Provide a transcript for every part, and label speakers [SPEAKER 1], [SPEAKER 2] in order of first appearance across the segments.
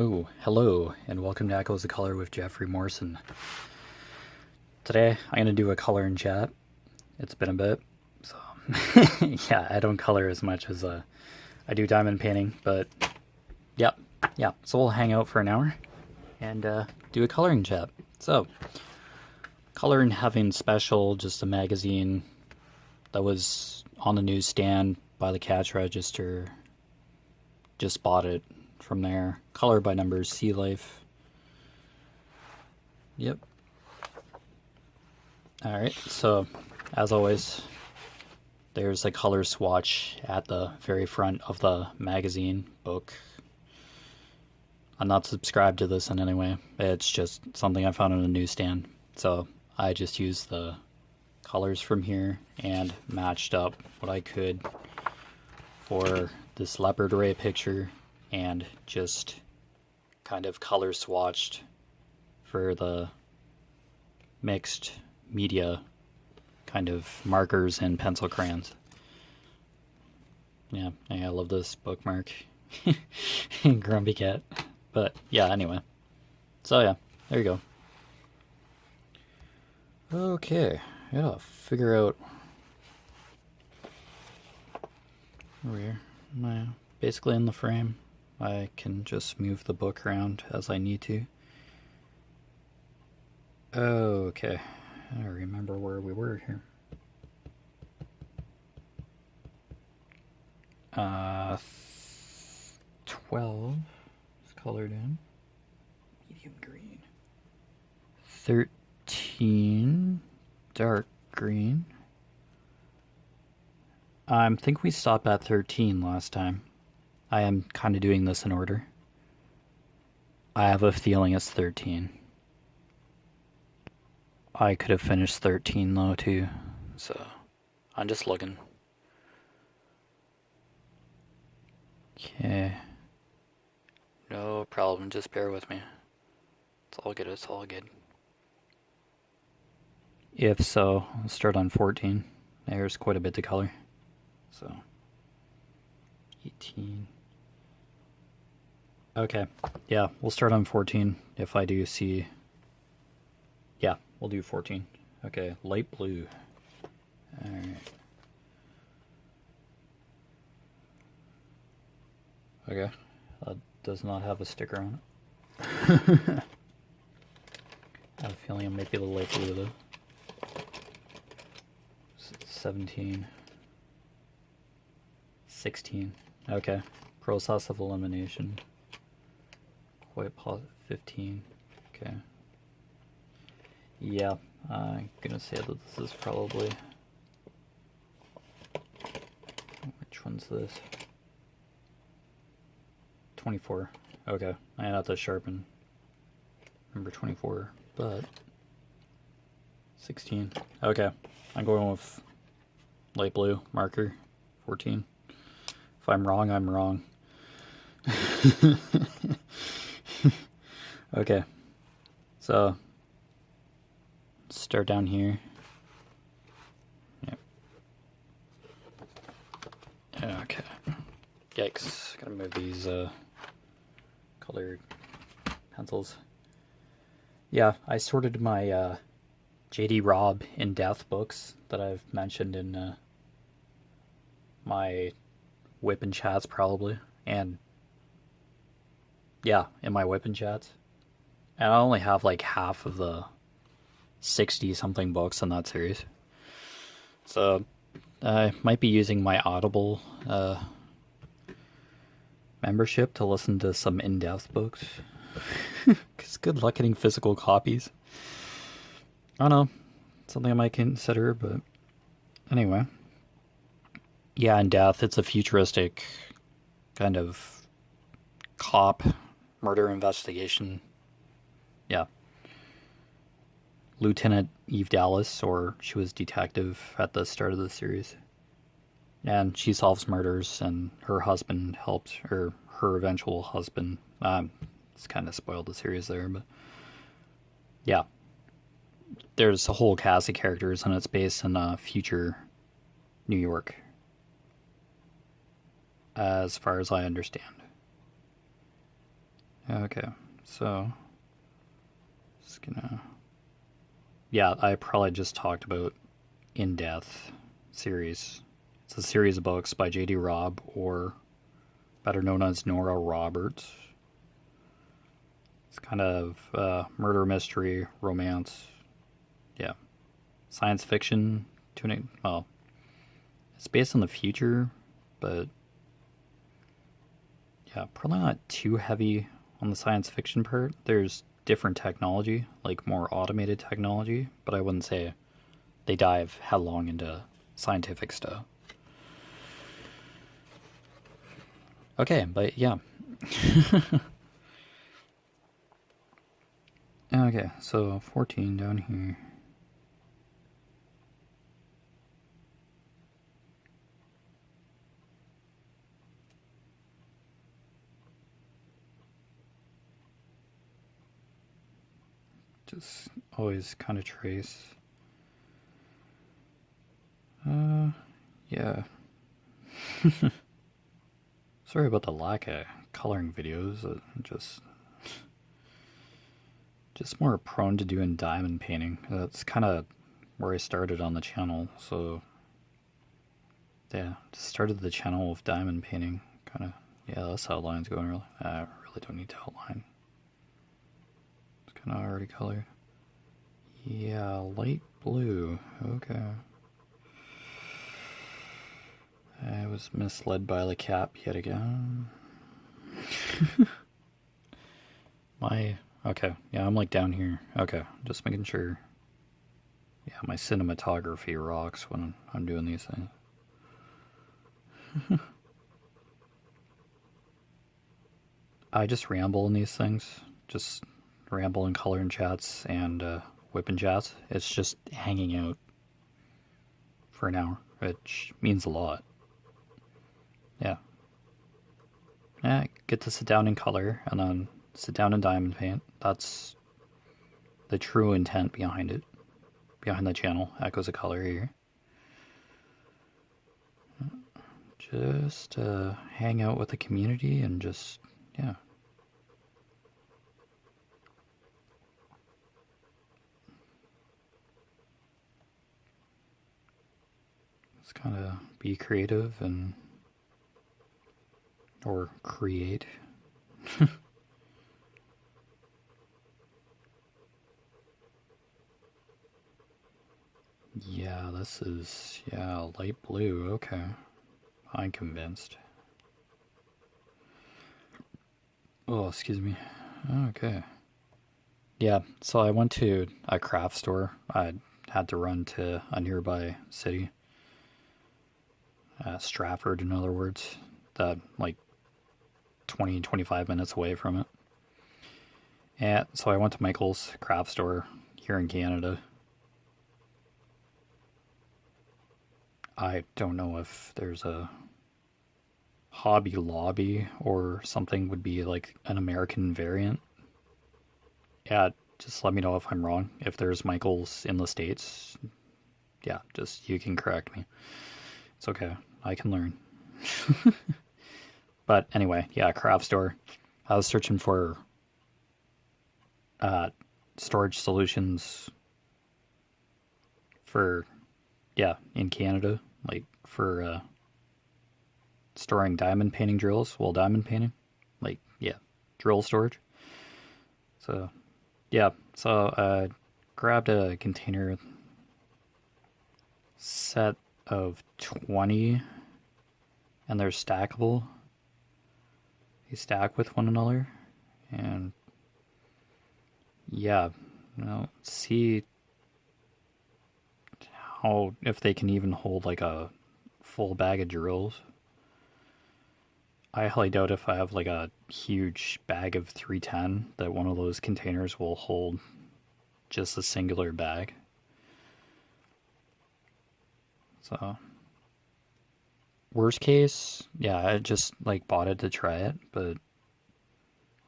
[SPEAKER 1] Oh, hello, and welcome to Echoes of Color with Jefferey Morrison. Today, I'm going to do a color and chat. It's been a bit, so yeah, I don't color as much as I do diamond painting, but yeah, so we'll hang out for an hour and do a coloring chat. So, Color and Having Special, just a magazine that was on the newsstand by the cash register. Just bought it from there. Color by numbers, Sea Life. Yep. Alright, so as always, there's a color swatch at the very front of the magazine book. I'm not subscribed to this in any way. It's just something I found on a newsstand. So I just used the colors from here and matched up what I could for this Leopard Ray picture and just kind of color swatched for the mixed media kind of markers and pencil crayons. Yeah, I love this bookmark. Grumpy cat. But yeah, anyway. So yeah, there you go. Okay, I gotta figure out where am I basically in the frame. I can just move the book around as I need to. Okay, I remember where we were here. 12 is colored in. Medium green. 13 dark green. I think we stopped at 13 last time. I am kind of doing this in order. I have a feeling it's 13. I could have finished 13 though too, so I'm just looking. Okay. No problem, just bear with me. It's all good, it's all good. If so, I'll start on 14. There's quite a bit to color. So, 18. Okay, yeah, we'll start on 14 if I do see. Yeah, we'll do 14. Okay, light blue. Alright. Okay, that does not have a sticker on it. I have a feeling it might be the light blue though. 17. 16. Okay, process of elimination. Quite positive. 15. Okay. Yeah, I'm gonna say that this is probably. Which one's this? 24. Okay, I have to sharpen number 24, but 16. Okay, I'm going with light blue marker 14. If I'm wrong, I'm wrong. Okay, so start down here. Yep. Okay. Yikes. Gotta move these colored pencils. Yeah, I sorted my J.D. Robb in-depth books that I've mentioned in my whip and chats probably. And yeah, in my whip and chats. And I only have like half of the 60 something books in that series. So I might be using my Audible membership to listen to some in-depth books. Because good luck getting physical copies. I don't know. Something I might consider, but anyway. Yeah, in-depth, it's a futuristic kind of cop murder investigation. Yeah. Lieutenant Eve Dallas, or she was detective at the start of the series. And she solves murders, and her husband helps, or her eventual husband. It's kind of spoiled the series there, but yeah. There's a whole cast of characters, and it's based in future New York, as far as I understand. Okay, so just gonna, yeah, I probably just talked about In Death series. It's a series of books by J.D. Robb, or better known as Nora Roberts. It's kind of murder mystery, romance, yeah, science fiction. Tuning, well, it's based on the future, but yeah, probably not too heavy on the science fiction part. There's different technology, like more automated technology, but I wouldn't say they dive headlong into scientific stuff. Okay, but yeah. Okay, so 14 down here. Just always kind of trace. Yeah. Sorry about the lack of coloring videos. Just more prone to doing diamond painting. That's kind of where I started on the channel. So yeah, just started the channel with diamond painting. Kind of, yeah, this outline's going really. I really don't need to outline. It's kind of already colored. Yeah, light blue. Okay. I was misled by the cap yet again. Okay, yeah, I'm like down here. Okay, just making sure. Yeah, my cinematography rocks when I'm doing these things. I just ramble in these things. Just ramble in color and chats and whipping chats. It's just hanging out for an hour, which means a lot. Yeah. Yeah, get to sit down in color and then sit down in diamond paint. That's the true intent behind it. Behind the channel, Echoes of Color here. Just hang out with the community and just, yeah. Just kind of be creative and, or create. Yeah, this is, yeah, light blue, okay. I'm convinced. Oh, excuse me. Okay. Yeah, so I went to a craft store. I had to run to a nearby city. Stratford, in other words. That, like, 25 minutes away from it. And so I went to Michael's craft store here in Canada. I don't know if there's a Hobby Lobby or something would be like an American variant. Yeah, just let me know if I'm wrong. If there's Michael's in the States, yeah, just you can correct me. It's okay. I can learn. But anyway, yeah, craft store. I was searching for storage solutions for, yeah, in Canada, like for storing diamond painting drills while diamond painting. Like, yeah, drill storage. So, yeah, so I grabbed a container set of 20, and they're stackable. They stack with one another, and yeah, see how, if they can even hold like a full bag of drills. I highly doubt if I have like a huge bag of 310 that one of those containers will hold just a singular bag. So, worst case, yeah, I just like bought it to try it, but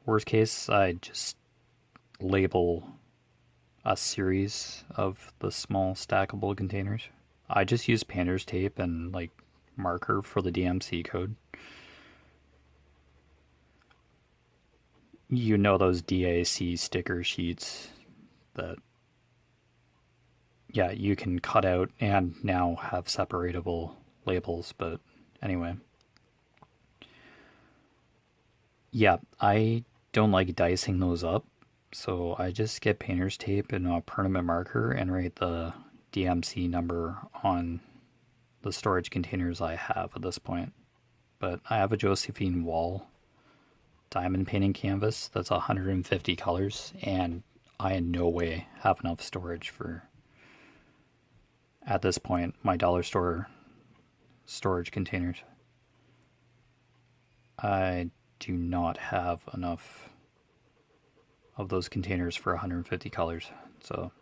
[SPEAKER 1] worst case, I just label a series of the small stackable containers. I just use painter's tape and like marker for the DMC code. you know those DAC sticker sheets that, yeah, you can cut out and now have separatable labels. But anyway, yeah, I don't like dicing those up, so I just get painter's tape and a permanent marker and write the DMC number on the storage containers I have at this point. But I have a Josephine Wall diamond painting canvas that's 150 colors, and I in no way have enough storage for, at this point, my dollar store storage containers. I do not have enough of those containers for 150 colors, so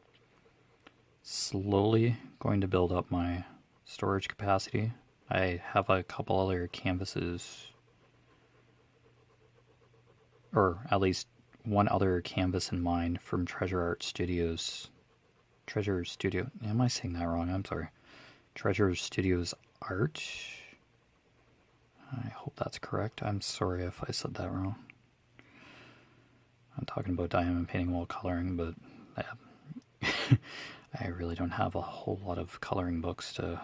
[SPEAKER 1] slowly going to build up my storage capacity. I have a couple other canvases, or at least one other canvas in mind from Treasure Art Studios. Treasure Studio, am I saying that wrong? I'm sorry. Treasure Studios Art. I hope that's correct. I'm sorry if I said that wrong. I'm talking about diamond painting while coloring, but I really don't have a whole lot of coloring books to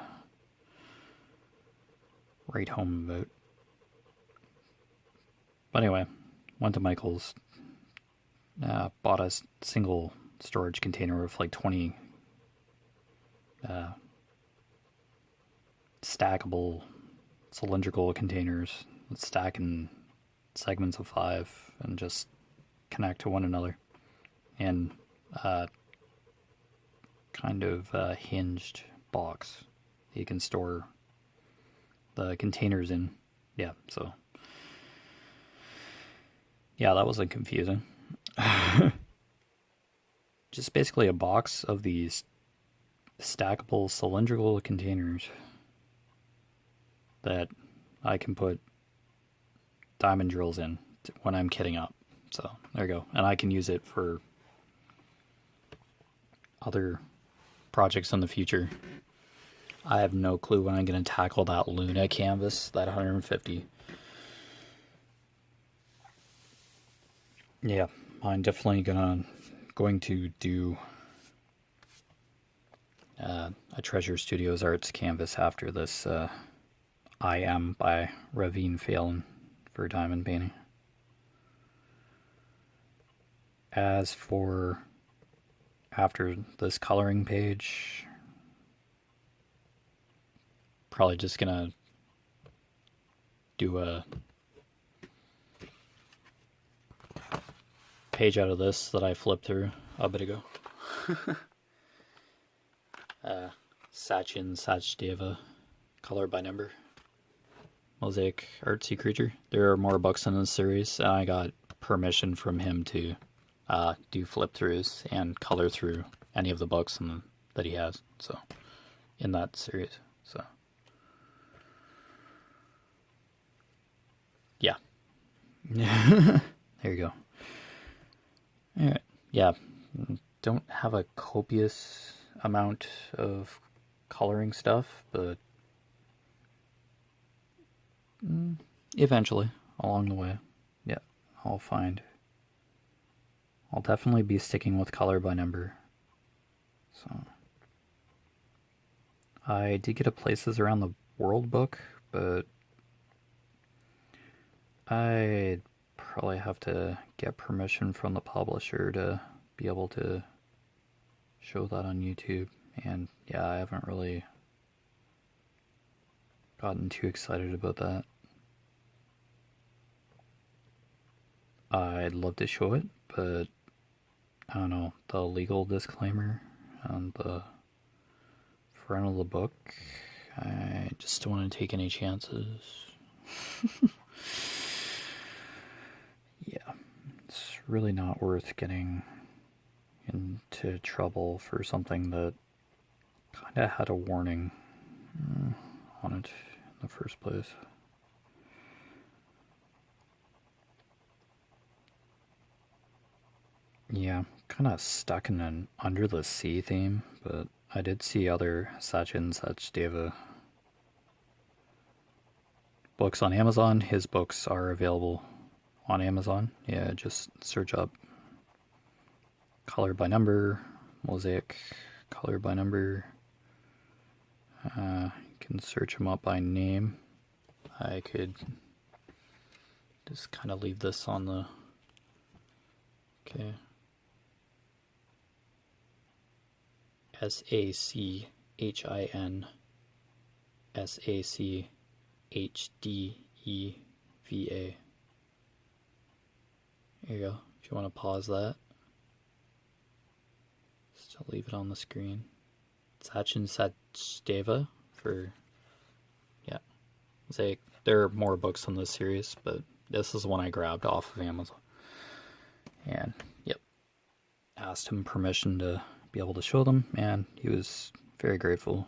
[SPEAKER 1] write home about. But anyway, went to Michael's, bought a single storage container with like 20 stackable cylindrical containers that stack in segments of 5 and just connect to one another, and kind of hinged box you can store the containers in. Yeah, so yeah, that wasn't confusing. Just basically a box of these stackable cylindrical containers that I can put diamond drills in when I'm kitting up. So there you go. And I can use it for other projects in the future. I have no clue when I'm going to tackle that Luna canvas, that 150. Yeah, I'm definitely going to do a Treasure Studios Arts canvas after this I Am by Ravine Phelan for diamond painting. As for after this coloring page, probably just gonna do a page out of this that I flipped through a bit ago. Sachin Sachdeva, color by number, mosaic artsy creature. There are more books in this series. I got permission from him to do flip throughs and color through any of the books that he has. So in that series, so yeah, there you go. All right, yeah, don't have a copious amount of coloring stuff, but eventually along the way, yeah, I'll definitely be sticking with color by number. So I did get a Places Around the World book, but I'd probably have to get permission from the publisher to be able to show that on YouTube. And yeah, I haven't really gotten too excited about that. I'd love to show it, but I don't know, the legal disclaimer on the front of the book, I just don't want to take any chances. Yeah, it's really not worth getting into trouble for something that kind of had a warning on it in the first place. Yeah, kind of stuck in an under the sea theme, but I did see other Sachin Sachdeva books on Amazon. His books are available on Amazon. Yeah, just search up color by number, mosaic color by number. You can search them up by name. I could just kind of leave this on the, okay, SACHIN SACHDEVA. There you go. If you want to pause that, still leave it on the screen. Sachin Sachdeva for, yeah. There are more books in this series, but this is one I grabbed off of Amazon. And, yep, asked him permission to be able to show them, and he was very grateful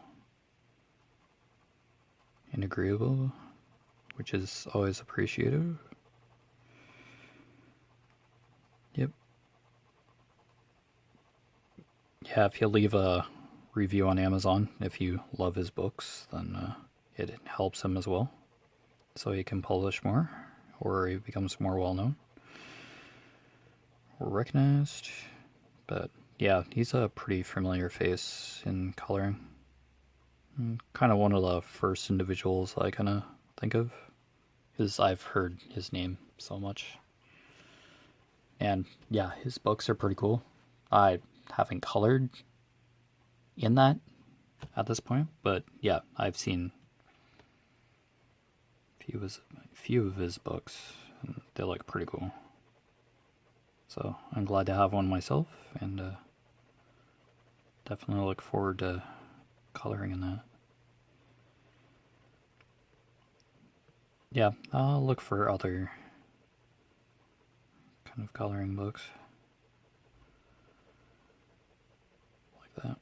[SPEAKER 1] and agreeable, which is always appreciated. Yep. Yeah, if you leave a review on Amazon, if you love his books, then it helps him as well, so he can publish more, or he becomes more well-known or recognized. But yeah, he's a pretty familiar face in coloring. Kind of one of the first individuals I kind of think of, because I've heard his name so much. And yeah, his books are pretty cool. I haven't colored in that at this point, but yeah, I've seen a few of his books, and they look pretty cool. So I'm glad to have one myself, and definitely look forward to coloring in that. Yeah, I'll look for other kind of coloring books like that.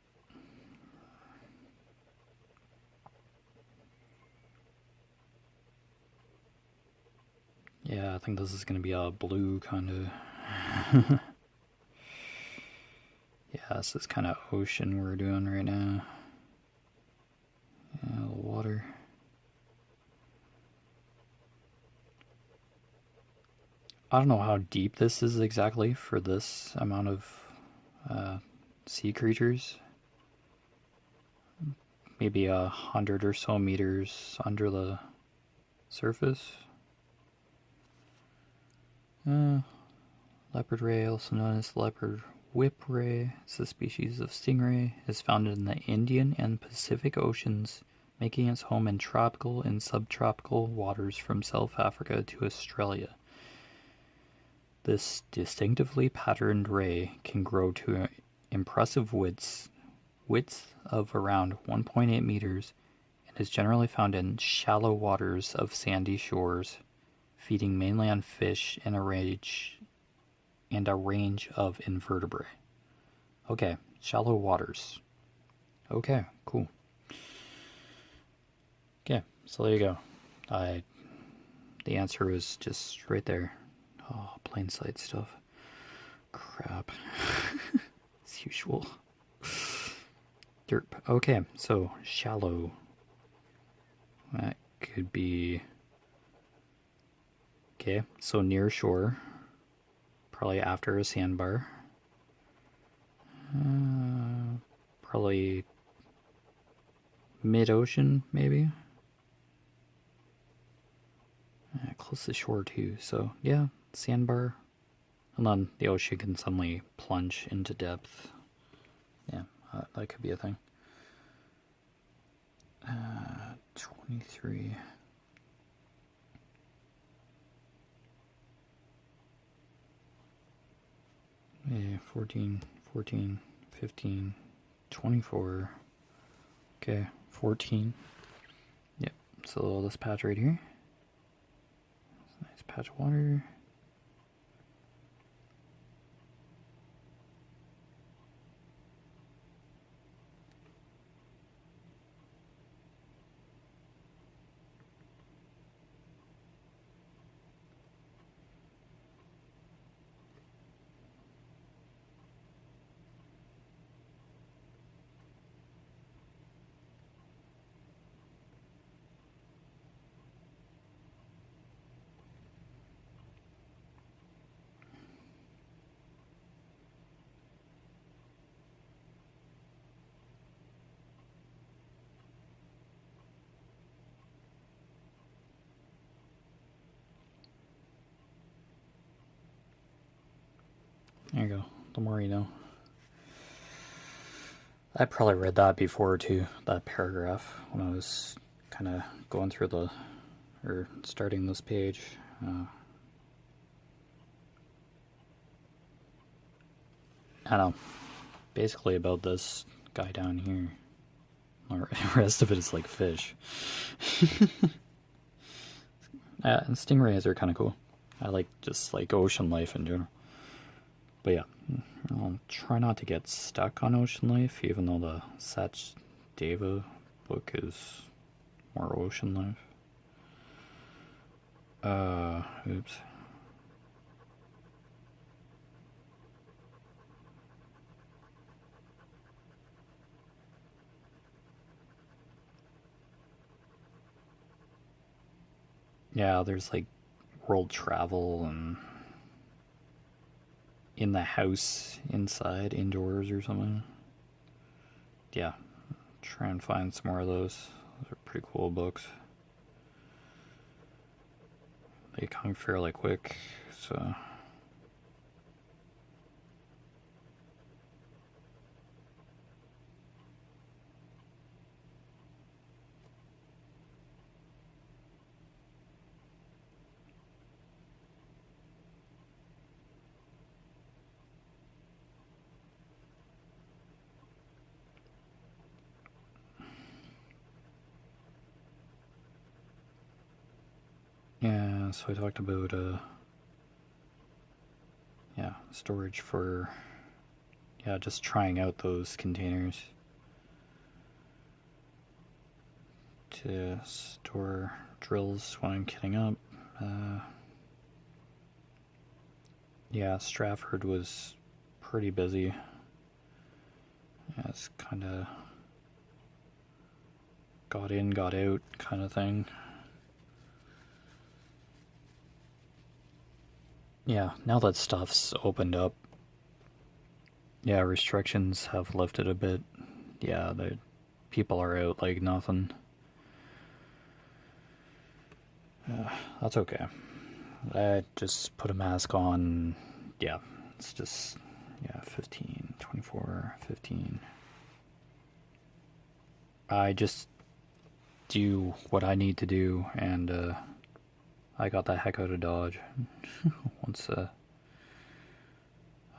[SPEAKER 1] Yeah, I think this is going to be a blue kind of. Yeah, this is kind of ocean we're doing right now. Yeah, the water. I don't know how deep this is exactly for this amount of sea creatures. Maybe 100 or so meters under the surface. Leopard Ray, also known as leopard whip ray, is a species of stingray, is found in the Indian and Pacific Oceans, making its home in tropical and subtropical waters from South Africa to Australia. This distinctively patterned ray can grow to impressive widths of around 1.8 meters and is generally found in shallow waters of sandy shores, feeding mainly on fish and a range of invertebrate. Okay, shallow waters. Okay, cool. Okay, so there you go. The answer was just right there. Oh, plain sight stuff. Crap. As usual. Derp. Okay, so shallow. That could be... Okay, so near shore. Probably after a sandbar. Probably mid-ocean, maybe. Close to shore too, so yeah, sandbar. And then the ocean can suddenly plunge into depth. Yeah, that could be a thing. 23. Yeah, 14, 15, 24. Okay, 14. Yep, so this patch right here. Nice patch of water. There you go. The more you know. I probably read that before too, that paragraph, when I was kind of going through or starting this page. I don't know, basically about this guy down here. The rest of it is like fish. And stingrays are kind of cool. I like just like ocean life in general. But yeah, I'll try not to get stuck on ocean life, even though the Satch Deva book is more ocean life. Oops. Yeah, there's like world travel and in the house, inside, indoors or something. Yeah, try and find some more of those. Those are pretty cool books. They come fairly quick, so... Yeah, so I talked about, yeah, storage for, yeah, just trying out those containers to store drills when I'm kitting up. Yeah, Stratford was pretty busy. Yeah, it's kind of got in, got out kind of thing. Yeah, now that stuff's opened up, yeah, restrictions have lifted a bit. Yeah, the people are out like nothing. That's okay. I just put a mask on. Yeah, it's just, yeah, 15, 24, 15. I just do what I need to do, and I got the heck out of Dodge. Once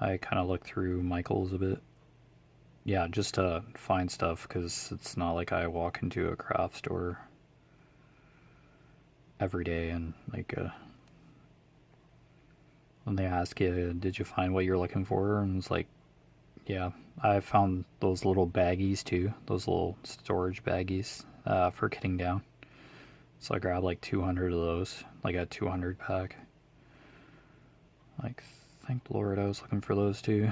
[SPEAKER 1] I kind of looked through Michael's a bit. Yeah, just to find stuff, because it's not like I walk into a craft store every day and like when they ask you, did you find what you're looking for? And it's like, yeah, I found those little baggies too, those little storage baggies for kitting down. So I grabbed like 200 of those, like a 200 pack. Like, thank Lord I was looking for those too.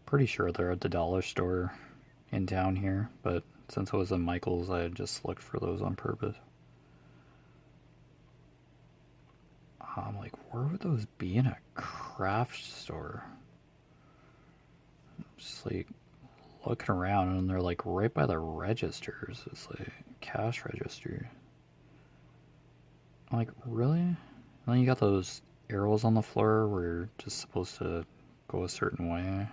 [SPEAKER 1] Pretty sure they're at the dollar store in town here, but since it was in Michael's, I just looked for those on purpose. I'm like, where would those be in a craft store? Just like looking around, and they're like right by the registers. It's like cash register. I'm like, really? And then you got those arrows on the floor where you're just supposed to go a certain way,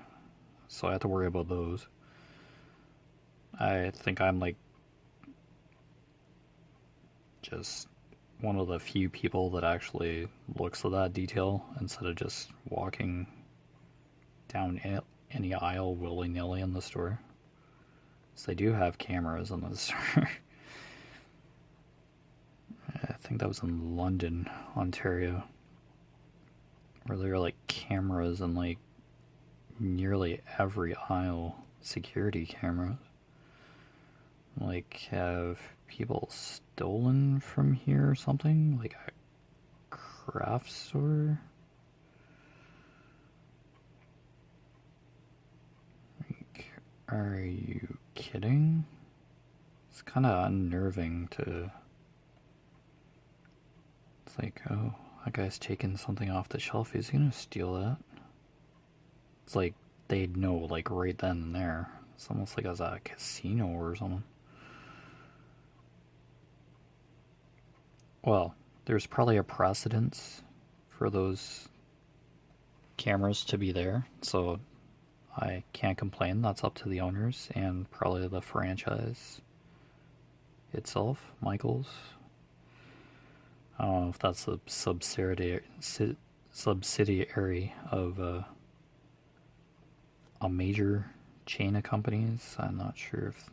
[SPEAKER 1] so I have to worry about those. I think I'm like just one of the few people that actually looks at that detail instead of just walking down any aisle willy-nilly in the store. So they do have cameras in the store. I think that was in London, Ontario, where there are like cameras in like nearly every aisle, security cameras. Like, have people stolen from here or something? Like a craft store? Like, are you kidding? It's kind of unnerving to... It's like, oh, that guy's taking something off the shelf. He's gonna steal that. It's like they'd know, like, right then and there. It's almost like it was a casino or something. Well, there's probably a precedence for those cameras to be there, so I can't complain. That's up to the owners and probably the franchise itself, Michaels. I don't know if that's a subsidiary of a major chain of companies. I'm not sure if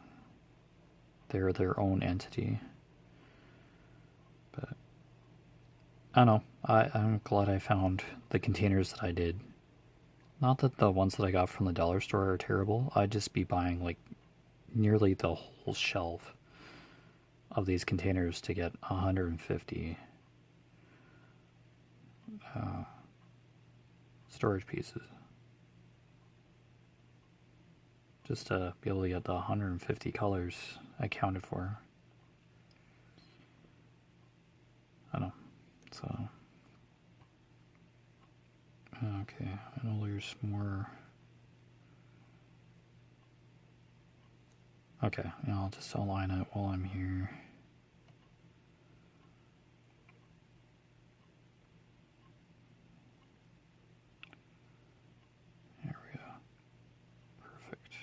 [SPEAKER 1] they're their own entity, but I don't know. I'm glad I found the containers that I did. Not that the ones that I got from the dollar store are terrible. I'd just be buying like nearly the whole shelf of these containers to get 150 storage pieces. Just to be able to get the 150 colors accounted for. I don't know. So, okay, I know there's more. Okay, yeah, I'll just align it while I'm here. There we go. Perfect.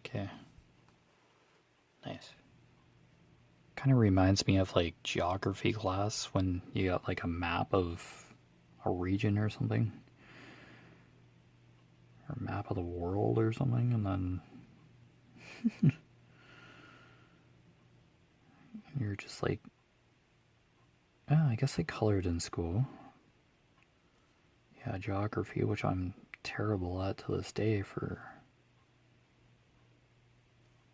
[SPEAKER 1] Okay. Nice. Kind of reminds me of like geography class when you got like a map of a region or something, or a map of the world or something, and then you're just like, oh, I guess I colored in school. Yeah, geography, which I'm terrible at to this day for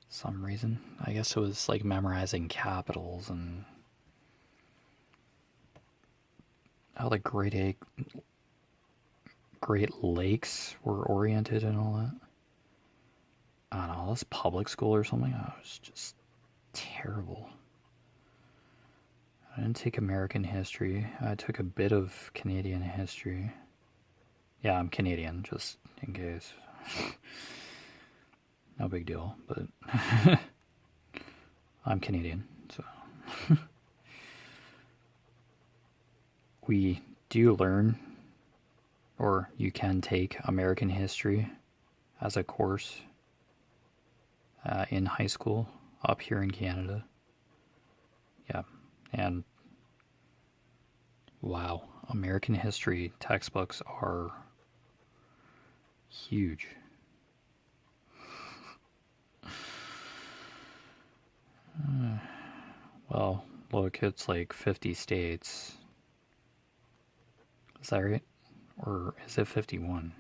[SPEAKER 1] some reason. I guess it was like memorizing capitals and how the Great Lakes were oriented and all that. I don't know, that's public school or something. I was just terrible. I didn't take American history. I took a bit of Canadian history. Yeah, I'm Canadian, just in case. No big deal, but I'm Canadian, so. We do learn, or you can take American history as a course in high school up here in Canada. Yeah, and wow, American history textbooks are huge. Well, look, it's like 50 states. Is that right? Or is it 51?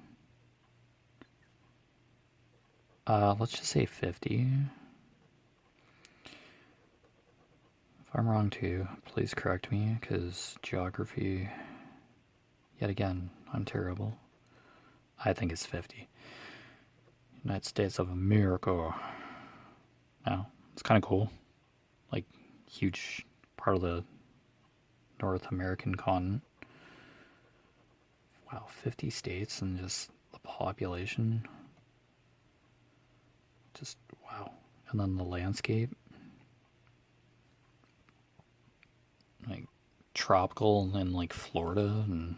[SPEAKER 1] Let's just say 50. If I'm wrong too, please correct me, because geography, yet again, I'm terrible. I think it's 50. United States of America. Now, it's kind of cool. Like, huge part of the North American continent. Wow, 50 states and just the population. Just, wow. And then the landscape. Like, tropical and like Florida, and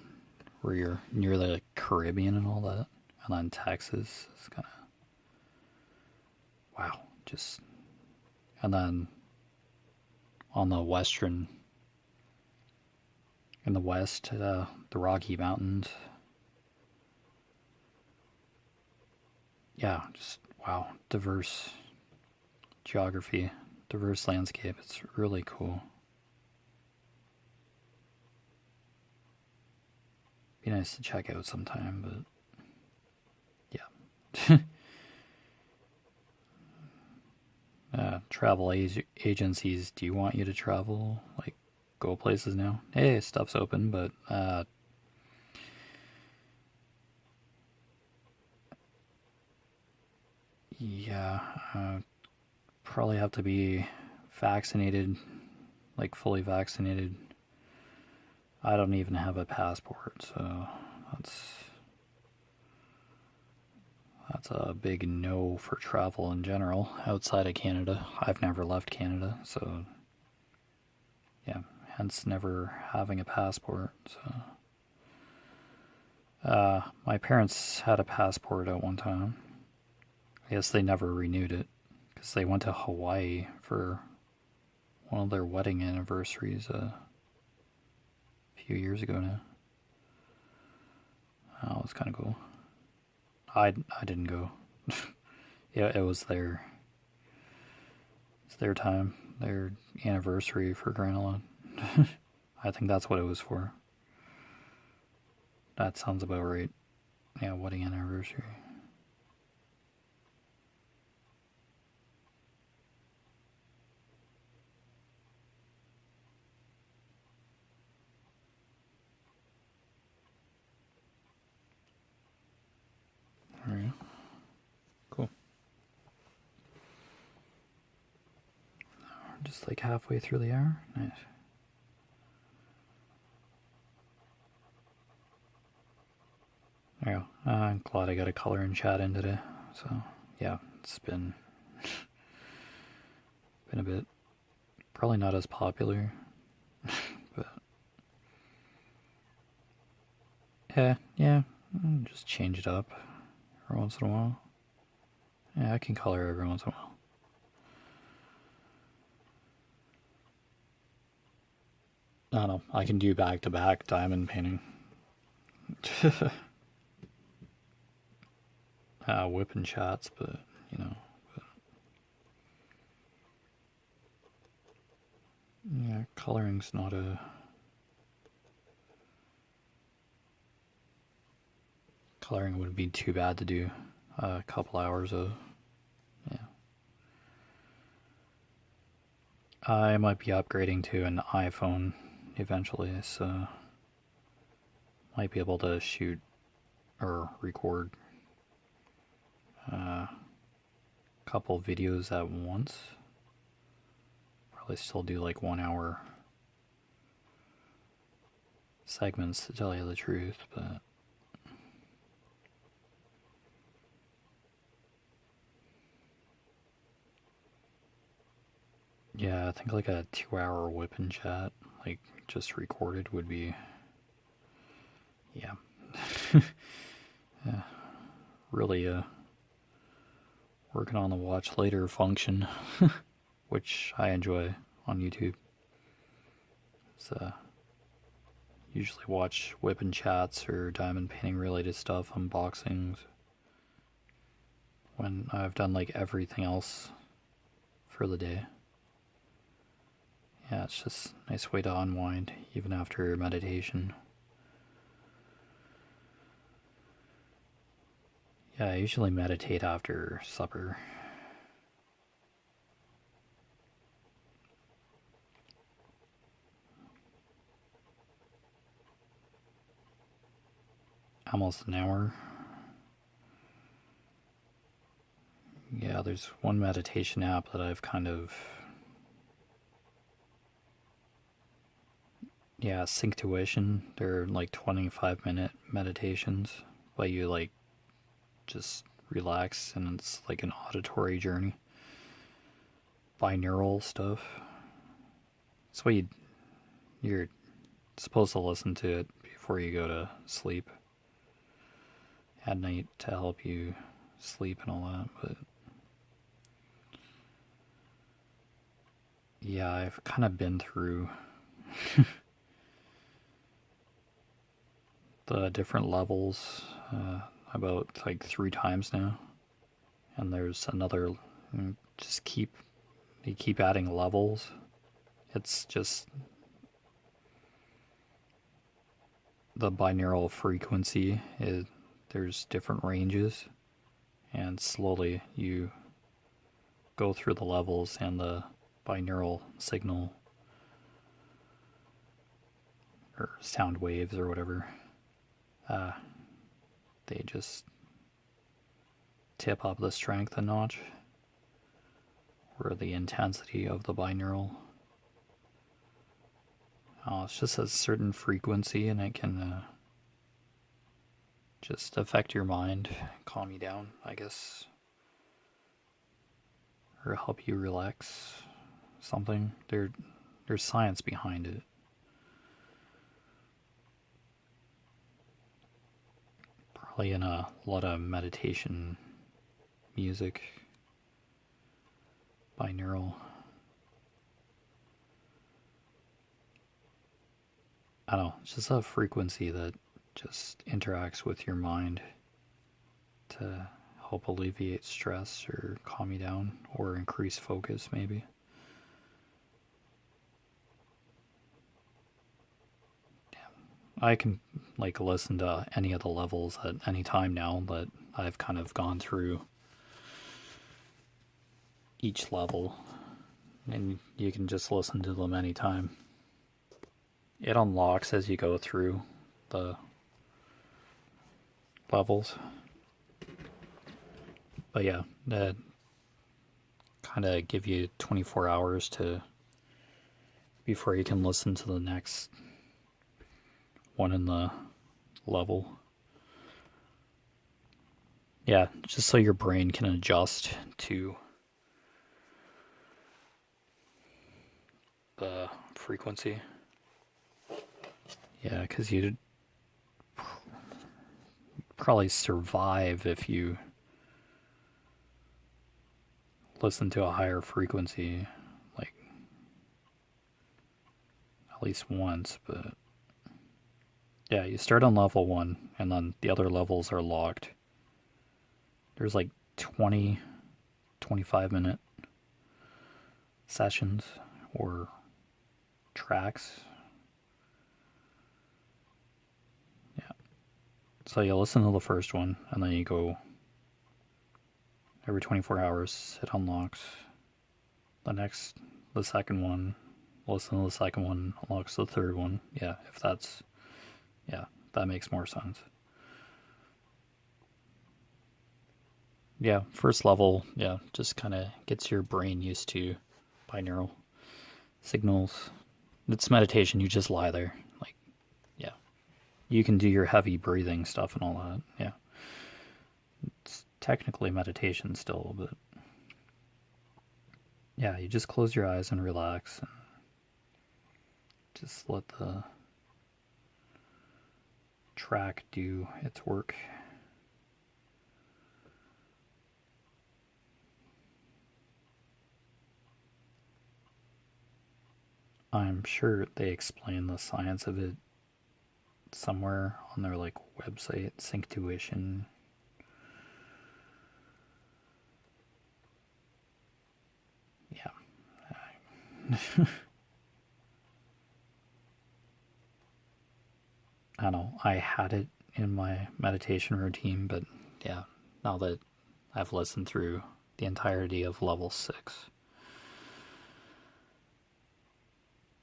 [SPEAKER 1] where you're near the Caribbean and all that. And then Texas is kind of, wow, just, and then on the western, in the west, the Rocky Mountains. Yeah, just, wow, diverse geography, diverse landscape. It's really cool. Be nice to check out sometime, but yeah. Travel agencies, do you want you to travel? Like, go places now? Hey, stuff's open, but yeah, probably have to be vaccinated, like fully vaccinated. I don't even have a passport, so that's a big no for travel in general outside of Canada. I've never left Canada, so yeah, hence never having a passport. My parents had a passport at one time. I guess they never renewed it because they went to Hawaii for one of their wedding anniversaries a few years ago now. Oh, it was kind of cool. I didn't go. Yeah, it was their time, their anniversary for Granola. I think that's what it was for. That sounds about right. Yeah, wedding anniversary. There you go. Cool. Just like halfway through the hour. Nice. There you go. I'm glad I got a color and chat in today. So, yeah, it's been a bit. Probably not as popular. But, yeah, just change it up every once in a while. Yeah, I can color every once in a while. I don't know. I can do back-to-back diamond painting. Whipping shots, but, you know. Yeah, coloring's not a... Coloring wouldn't be too bad to do a couple hours of. Yeah. I might be upgrading to an iPhone eventually, so might be able to shoot or record a couple videos at once. Probably still do like 1 hour segments to tell you the truth, but yeah, I think like a 2 hour whip and chat, like just recorded, would be, yeah, yeah, really working on the watch later function, which I enjoy on YouTube. So usually watch whip and chats or diamond painting related stuff, unboxings, when I've done like everything else for the day. Yeah, it's just a nice way to unwind, even after meditation. Yeah, I usually meditate after supper. Almost an hour. Yeah, there's one meditation app that I've kind of... Yeah, Synctuition. They're like 25-minute meditations, but you like just relax, and it's like an auditory journey. Binaural stuff. That's what you're supposed to listen to it before you go to sleep at night to help you sleep and all that, but yeah, I've kind of been through the different levels about like 3 times now, and there's another. You keep adding levels. It's just the binaural frequency there's different ranges, and slowly you go through the levels, and the binaural signal or sound waves or whatever, they just tip up the strength a notch, or the intensity of the binaural. It's just a certain frequency, and it can just affect your mind, calm you down, I guess, or help you relax. Something. There's science behind it. playing a lot of meditation music, binaural. I don't know, it's just a frequency that just interacts with your mind to help alleviate stress or calm you down or increase focus, maybe. I can like listen to any of the levels at any time now that I've kind of gone through each level, and you can just listen to them anytime. It unlocks as you go through the levels. But yeah, that kind of give you 24 hours to before you can listen to the next one in the level. Yeah, just so your brain can adjust to the frequency. Yeah, because you'd probably survive if you listen to a higher frequency, like at least once, but yeah, you start on level 1, and then the other levels are locked. There's like 20, 25-minute sessions or tracks. Yeah. So you listen to the first one, and then you go every 24 hours, it unlocks. The second one, listen to the second one, unlocks the third one. Yeah, that makes more sense. Yeah, first level, yeah, just kind of gets your brain used to binaural signals. It's meditation, you just lie there. Like, yeah. You can do your heavy breathing stuff and all that, yeah. It's technically meditation still, but yeah, you just close your eyes and relax and just let the track do its work. I'm sure they explain the science of it somewhere on their like website, Synctuition. Yeah. I don't know, I had it in my meditation routine, but yeah, now that I've listened through the entirety of level 6,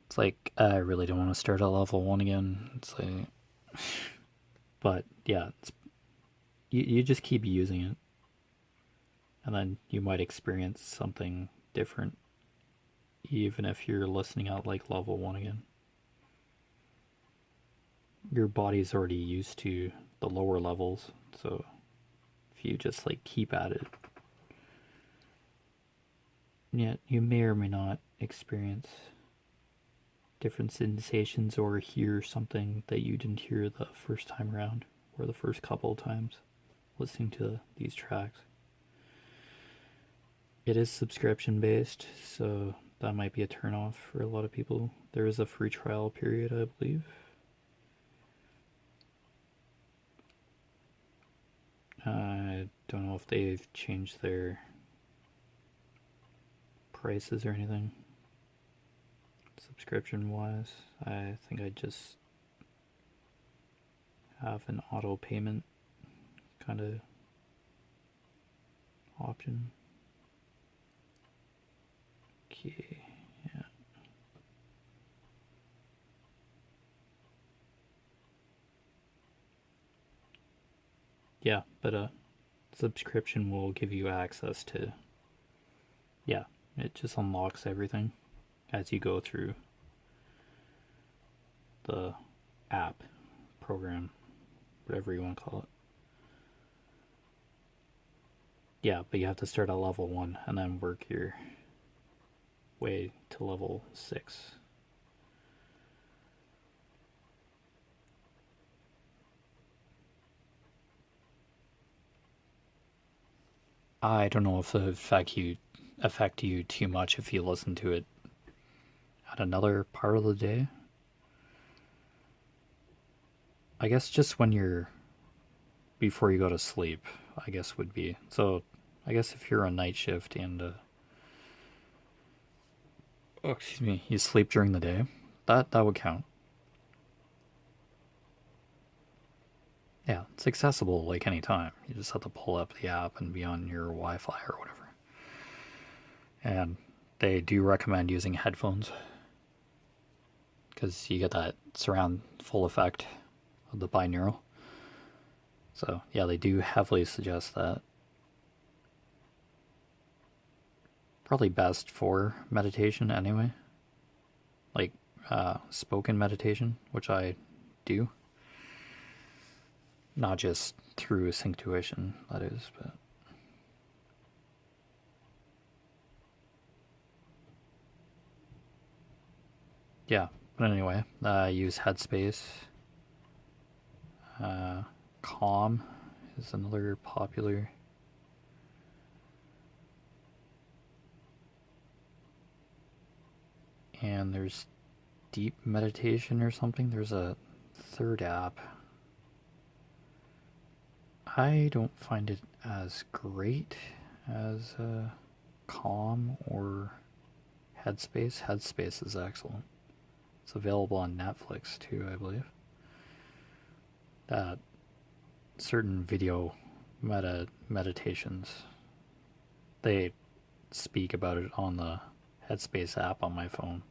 [SPEAKER 1] it's like I really don't want to start at level 1 again. It's like, but yeah, you just keep using it, and then you might experience something different, even if you're listening at like level 1 again. Your body's already used to the lower levels, so if you just like keep at it, yet you may or may not experience different sensations or hear something that you didn't hear the first time around or the first couple of times listening to these tracks. It is subscription based, so that might be a turnoff for a lot of people. There is a free trial period, I believe. I don't know if they've changed their prices or anything subscription wise. I think I just have an auto payment kind of option. Okay, yeah. Yeah, but a subscription will give you access to, yeah, it just unlocks everything as you go through the app, program, whatever you want to call it. Yeah, but you have to start at level 1 and then work your way to level 6. I don't know if it affect you too much if you listen to it at another part of the day. I guess just when you're before you go to sleep, I guess would be. So I guess if you're on night shift and oh, excuse me, you sleep during the day, that would count. Yeah, it's accessible like anytime. You just have to pull up the app and be on your Wi-Fi or whatever. And they do recommend using headphones because you get that surround full effect of the binaural. So yeah, they do heavily suggest that. Probably best for meditation anyway. Like spoken meditation, which I do. Not just through synctuation, that is, but yeah. But anyway, I use Headspace. Calm is another popular. And there's Deep Meditation or something. There's a third app. I don't find it as great as Calm or Headspace. Headspace is excellent. It's available on Netflix too, I believe. That certain video meditations, they speak about it on the Headspace app on my phone.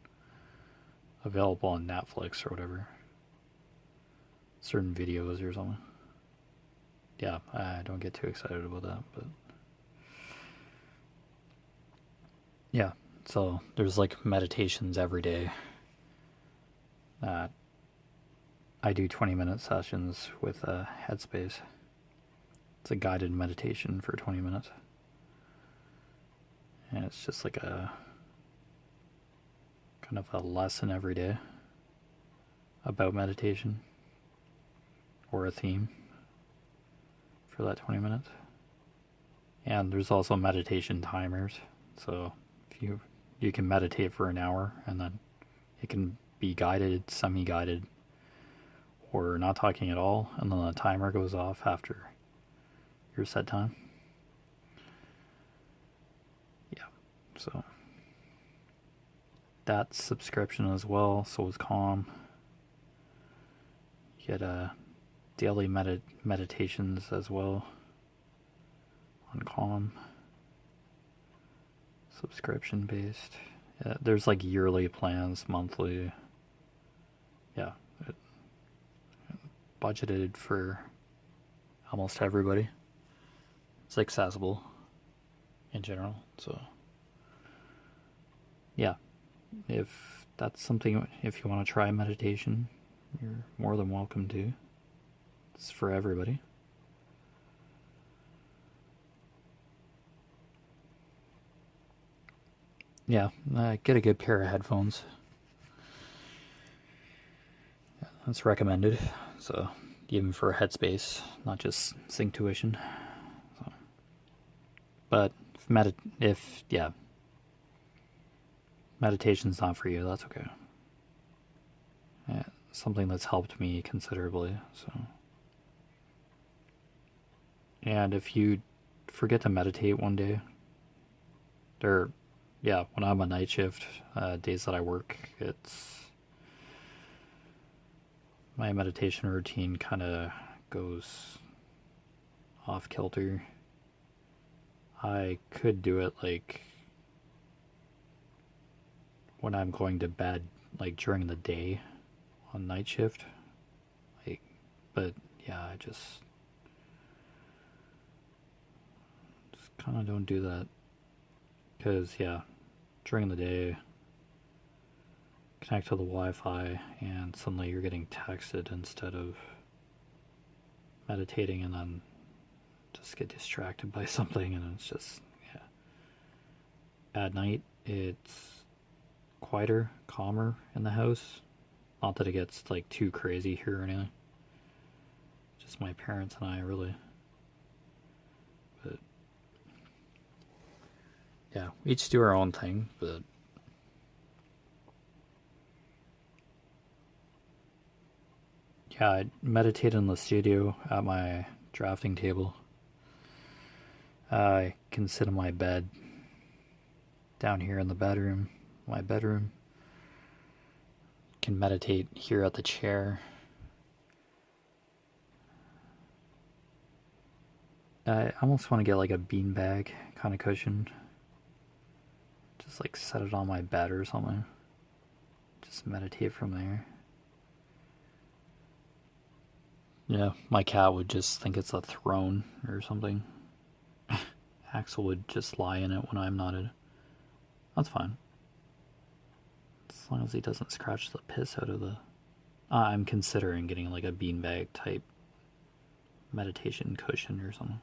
[SPEAKER 1] Available on Netflix or whatever. Certain videos or something. Yeah, I don't get too excited about that, but yeah, so there's like meditations every day. I do 20-minute sessions with Headspace. It's a guided meditation for 20 minutes. And it's just like a kind of a lesson every day about meditation or a theme for that 20 minutes. And there's also meditation timers. So if you can meditate for an hour and then it can be guided, semi-guided, or not talking at all, and then the timer goes off after your set time. Yeah, so that subscription as well. So is Calm. You get daily meditations as well on Calm. Subscription based. Yeah, there's like yearly plans, monthly. Yeah, budgeted for almost everybody. It's accessible in general. So yeah, if that's something, if you want to try meditation, you're more than welcome to. It's for everybody. Yeah, get a good pair of headphones. Yeah, that's recommended. So even for Headspace, not just Synctuition. So, but if meditation's not for you, that's okay. Yeah, something that's helped me considerably. So, and if you forget to meditate one day, when I'm on night shift, days that I work, it's my meditation routine kind of goes off kilter. I could do it like when I'm going to bed, like during the day on night shift. Like, but yeah, I just kind of don't do that. Because, yeah, during the day, connect to the Wi-Fi and suddenly you're getting texted instead of meditating, and then just get distracted by something, and it's just, yeah. At night, it's quieter, calmer in the house. Not that it gets like too crazy here or anything. Just my parents and I, really. But yeah, we each do our own thing, but yeah, I meditate in the studio at my drafting table. I can sit in my bed down here in the bedroom, my bedroom. Can meditate here at the chair. I almost want to get like a beanbag kind of cushion. Just like set it on my bed or something. Just meditate from there. Yeah, my cat would just think it's a throne or something. Axel would just lie in it when I'm not in it. That's fine. As long as he doesn't scratch the piss out of the... I'm considering getting like a beanbag type meditation cushion or something.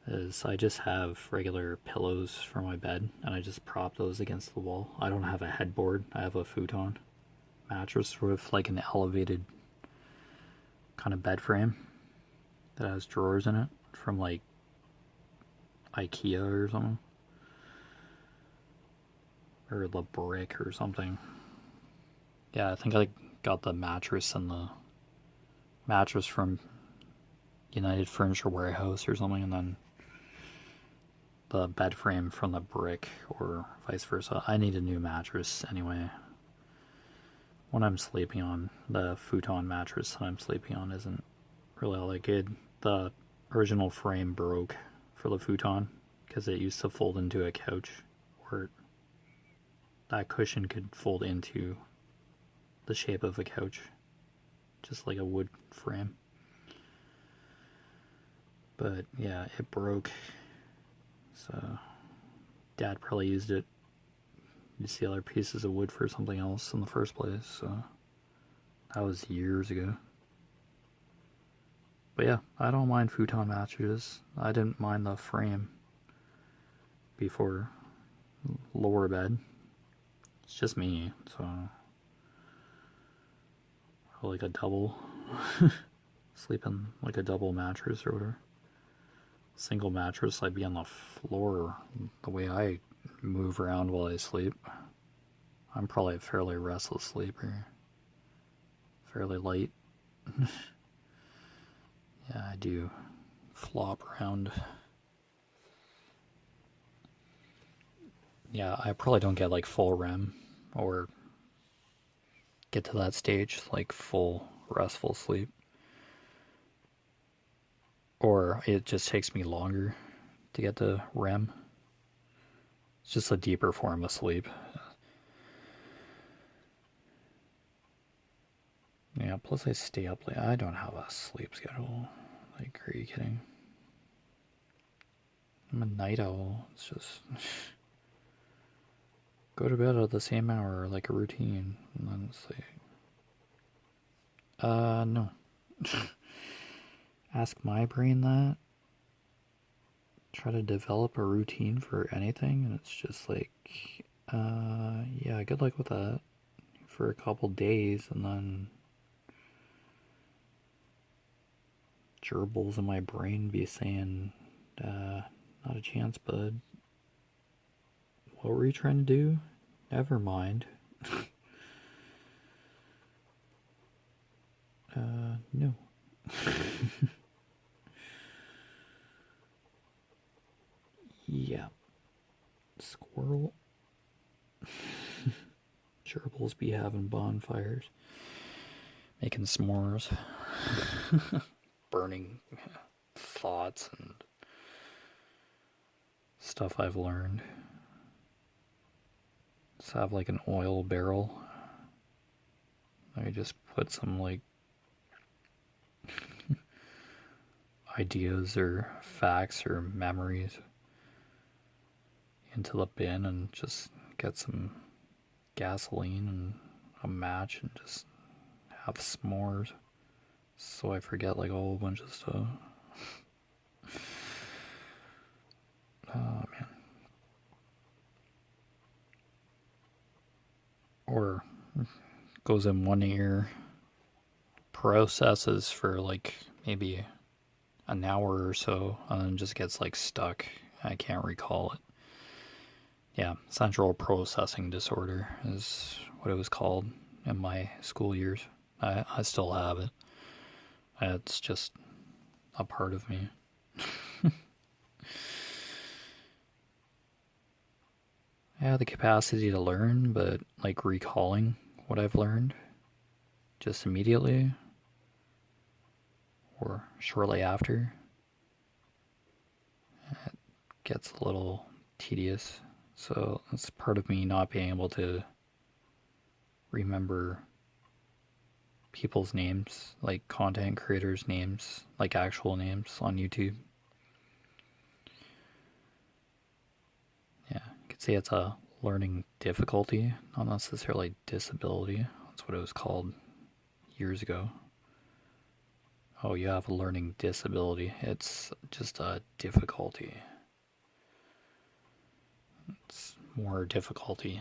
[SPEAKER 1] Is I just have regular pillows for my bed and I just prop those against the wall. I don't have a headboard. I have a futon mattress with like an elevated kind of bed frame that has drawers in it from like IKEA or something, or the brick or something. Yeah, I think I got the mattress and the mattress from United Furniture Warehouse or something, and then the bed frame from the brick, or vice versa. I need a new mattress anyway. When I'm sleeping on, the futon mattress that I'm sleeping on isn't really all that good. The original frame broke for the futon because it used to fold into a couch, where that cushion could fold into the shape of a couch, just like a wood frame. But yeah, it broke, so Dad probably used it, used the other pieces of wood for something else in the first place, so that was years ago. But yeah, I don't mind futon mattresses. I didn't mind the frame before lower bed. It's just me, so like a double, sleeping like a double mattress or whatever. Single mattress, I'd be on the floor the way I move around while I sleep. I'm probably a fairly restless sleeper. Fairly light. Yeah, I do flop around. Yeah, I probably don't get like full REM or get to that stage, like full restful sleep. Or it just takes me longer to get to REM. It's just a deeper form of sleep. Yeah, plus I stay up late. I don't have a sleep schedule. Like, are you kidding? I'm a night owl. It's just go to bed at the same hour, like a routine, and then it's like, no. Ask my brain that. Try to develop a routine for anything, and it's just like, yeah, good luck with that for a couple days, and then gerbils in my brain be saying, not a chance, bud. What were you trying to do? Never mind. No. Yeah. Squirrel. Gerbils be having bonfires. Making s'mores. Burning thoughts and stuff I've learned. Just have like an oil barrel. I just put some like ideas or facts or memories into the bin and just get some gasoline and a match and just have s'mores so I forget like a whole bunch of stuff. Oh man. Or goes in one ear, processes for like maybe an hour or so, and then just gets like stuck. I can't recall it. Yeah, central processing disorder is what it was called in my school years. I still have it. It's just a part of me. I have the capacity to learn, but like recalling what I've learned just immediately or shortly after, it gets a little tedious. So it's part of me not being able to remember people's names, like content creators' names, like actual names on YouTube. Yeah, you could say it's a learning difficulty, not necessarily disability. That's what it was called years ago. Oh, you have a learning disability. It's just a difficulty. It's more difficulty.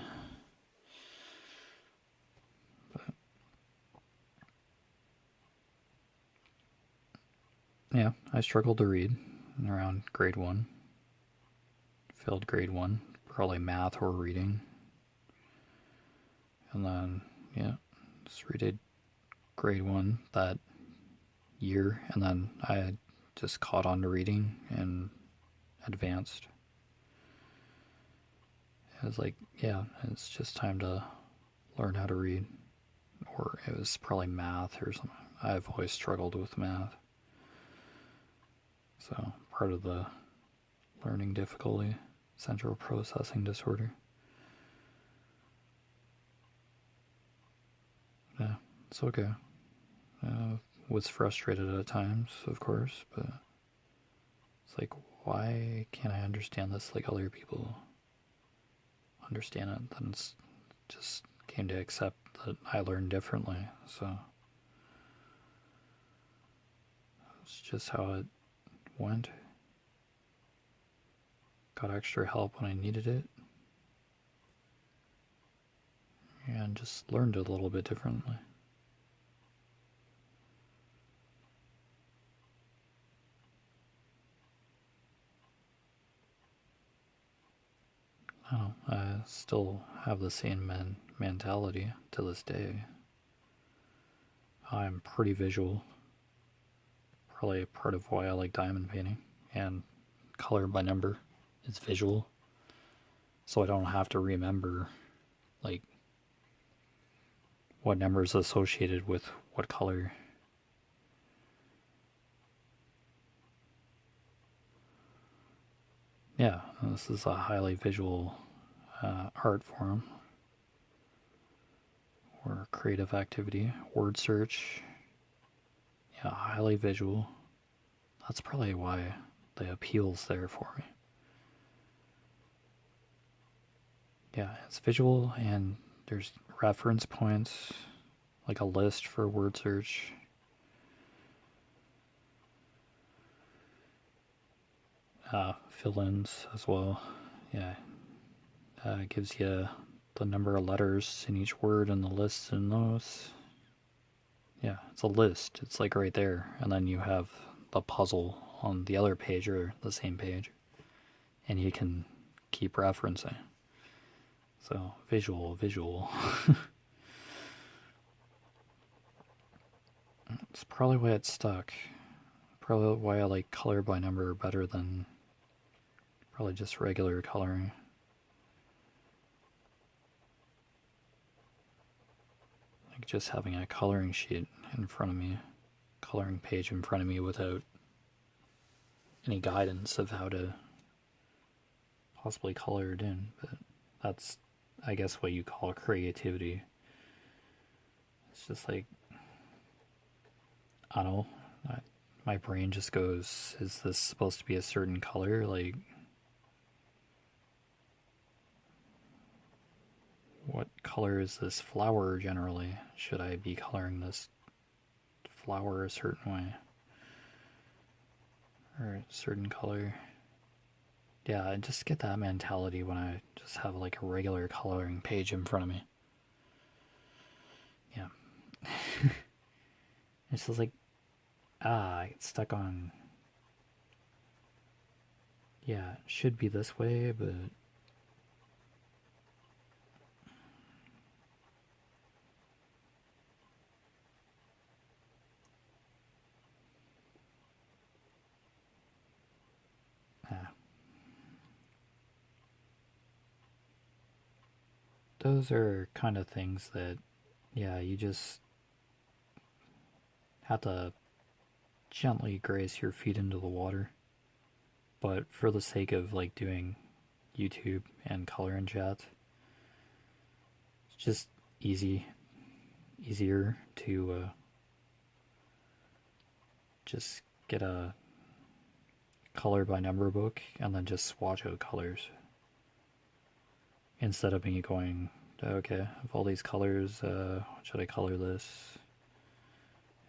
[SPEAKER 1] But yeah, I struggled to read around grade 1. Failed grade 1, probably math or reading. And then, yeah, just redid grade 1 that year, and then I just caught on to reading and advanced. It was like, yeah, it's just time to learn how to read. Or it was probably math or something. I've always struggled with math. So, part of the learning difficulty, central processing disorder. Yeah, it's okay. Was frustrated at times, of course, but it's like, why can't I understand this like other people understand it? Then it's just came to accept that I learn differently. So it's just how it went. Got extra help when I needed it. And just learned it a little bit differently. Oh, I still have the same mentality to this day. I'm pretty visual. Probably part of why I like diamond painting. And color by number is visual. So I don't have to remember, like, what number is associated with what color. Yeah, this is a highly visual art form or creative activity. Word search, yeah, highly visual. That's probably why the appeal's there for me. Yeah, it's visual and there's reference points, like a list for word search. Fill-ins as well. Yeah, it gives you the number of letters in each word and the lists in those. Yeah, it's a list. It's like right there. And then you have the puzzle on the other page or the same page. And you can keep referencing. So, visual. It's probably why it stuck. Probably why I like color by number better than probably just regular coloring. Like just having a coloring sheet in front of me, coloring page in front of me without any guidance of how to possibly color it in. But that's, I guess, what you call creativity. It's just like, I don't know, my brain just goes, is this supposed to be a certain color? Like, what color is this flower generally? Should I be coloring this flower a certain way? Or a certain color? Yeah, I just get that mentality when I just have like a regular coloring page in front of me. Yeah. It's just like, I get stuck on, yeah, it should be this way, but those are kind of things that, yeah, you just have to gently graze your feet into the water. But for the sake of like doing YouTube and color and chat, it's just easier to just get a color by number book and then just swatch out colors instead of me going, okay, of all these colors, should I color this?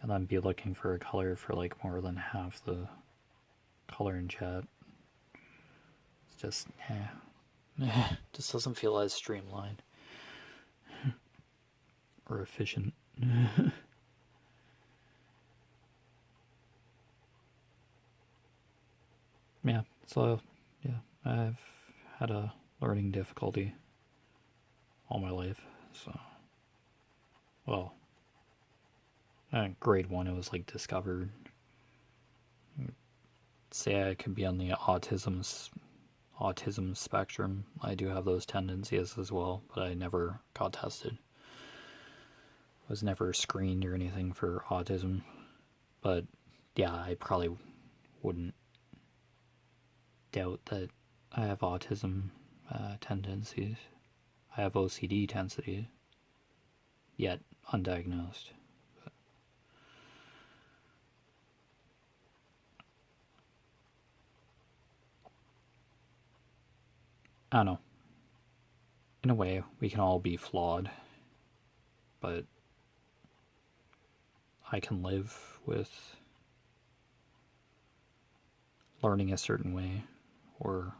[SPEAKER 1] And then be looking for a color for like more than half the color in chat. It's just, just doesn't feel as streamlined or efficient. Yeah, so, yeah, I've had a learning difficulty all my life, so, well, grade 1 it was like discovered. Say I could be on the autism spectrum. I do have those tendencies as well, but I never got tested. Was never screened or anything for autism. But yeah, I probably wouldn't doubt that I have autism tendencies. I have OCD tendencies, yet undiagnosed. But I don't know. In a way, we can all be flawed, but I can live with learning a certain way or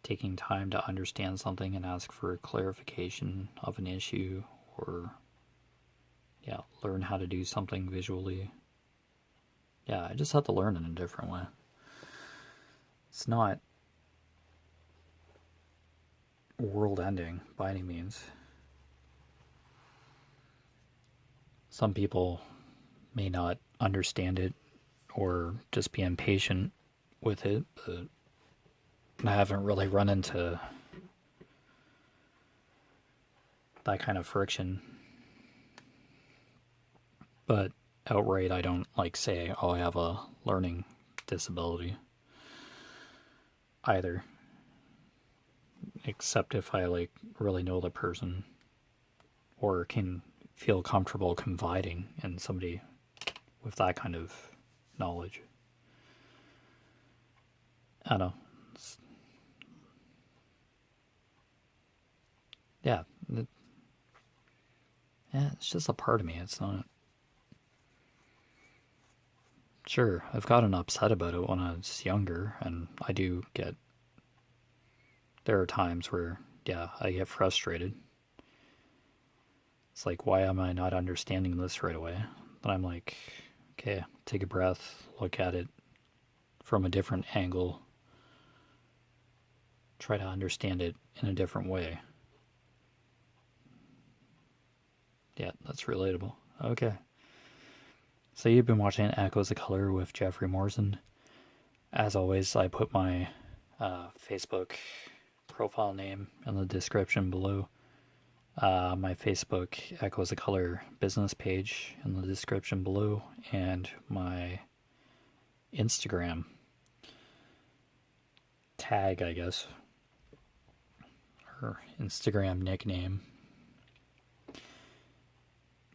[SPEAKER 1] taking time to understand something and ask for clarification of an issue, or yeah, learn how to do something visually. Yeah, I just have to learn in a different way. It's not world ending by any means. Some people may not understand it or just be impatient with it, but I haven't really run into that kind of friction. But outright, I don't like say, oh, I have a learning disability either. Except if I like really know the person or can feel comfortable confiding in somebody with that kind of knowledge. I don't know. Yeah, it's just a part of me. It's not. Sure, I've gotten upset about it when I was younger, and I do get. There are times where, yeah, I get frustrated. It's like, why am I not understanding this right away? Then I'm like, okay, take a breath, look at it from a different angle, try to understand it in a different way. Yeah, that's relatable. Okay. So you've been watching Echoes of Color with Jeffery Morrison. As always, I put my Facebook profile name in the description below. My Facebook Echoes of Color business page in the description below, and my Instagram tag, I guess, or Instagram nickname,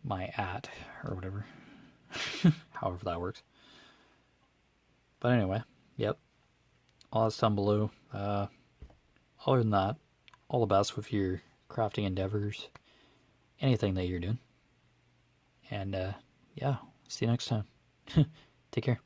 [SPEAKER 1] my @ or whatever, however that works. But anyway, yep, all that's down below. Other than that, all the best with your crafting endeavors, anything that you're doing. And yeah, see you next time. Take care.